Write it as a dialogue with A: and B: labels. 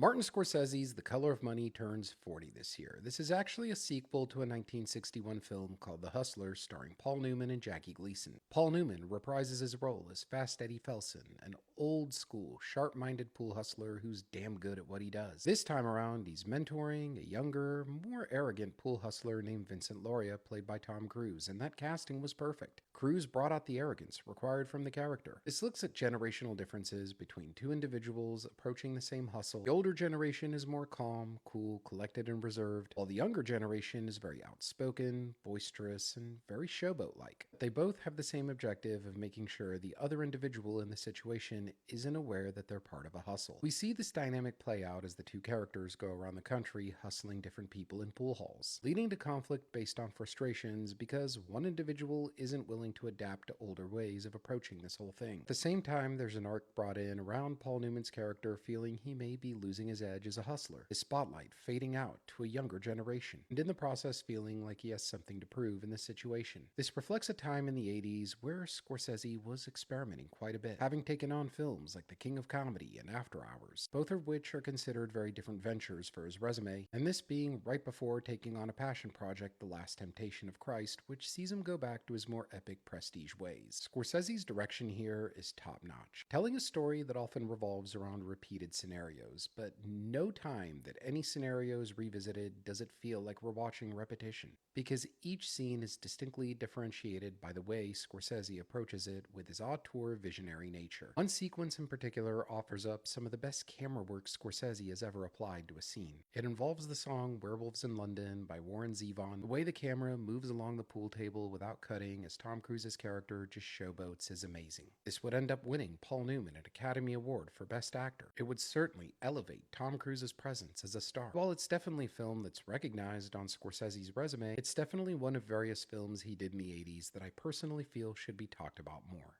A: Martin Scorsese's The Color of Money turns 40 this year. This is actually a sequel to a 1961 film called The Hustler, starring Paul Newman and Jackie Gleason. Paul Newman reprises his role as Fast Eddie Felson, an old school, sharp minded pool hustler who's damn good at what he does. This time around, he's mentoring a younger, more arrogant pool hustler named Vincent Lauria, played by Tom Cruise, and that casting was perfect. Cruise brought out the arrogance required from the character. This looks at generational differences between two individuals approaching the same hustle. The older generation is more calm, cool, collected, and reserved, while the younger generation is very outspoken, boisterous, and very showboat-like. They both have the same objective of making sure the other individual in the situation isn't aware that they're part of a hustle. We see this dynamic play out as the two characters go around the country hustling different people in pool halls, leading to conflict based on frustrations because one individual isn't willing to adapt to older ways of approaching this whole thing. At the same time, there's an arc brought in around Paul Newman's character feeling he may be losing his edge as a hustler, his spotlight fading out to a younger generation, and in the process feeling like he has something to prove in this situation. This reflects a time in the 80s where Scorsese was experimenting quite a bit, having taken on films like The King of Comedy and After Hours, both of which are considered very different ventures for his resume, and this being right before taking on a passion project, The Last Temptation of Christ, which sees him go back to his more epic prestige ways. Scorsese's direction here is top-notch, telling a story that often revolves around repeated scenarios, but no time that any scenario is revisited does it feel like we're watching repetition, because each scene is distinctly differentiated by the way Scorsese approaches it with his auteur visionary nature. One sequence in particular offers up some of the best camera work Scorsese has ever applied to a scene. It involves the song Werewolves in London by Warren Zevon. The way the camera moves along the pool table without cutting as Tom Cruise's character just showboats is amazing. This would end up winning Paul Newman an Academy Award for Best Actor. It would certainly elevate Tom Cruise's presence as a star. While it's definitely a film that's recognized on Scorsese's resume, it's definitely one of various films he did in the 80s that I personally feel should be talked about more.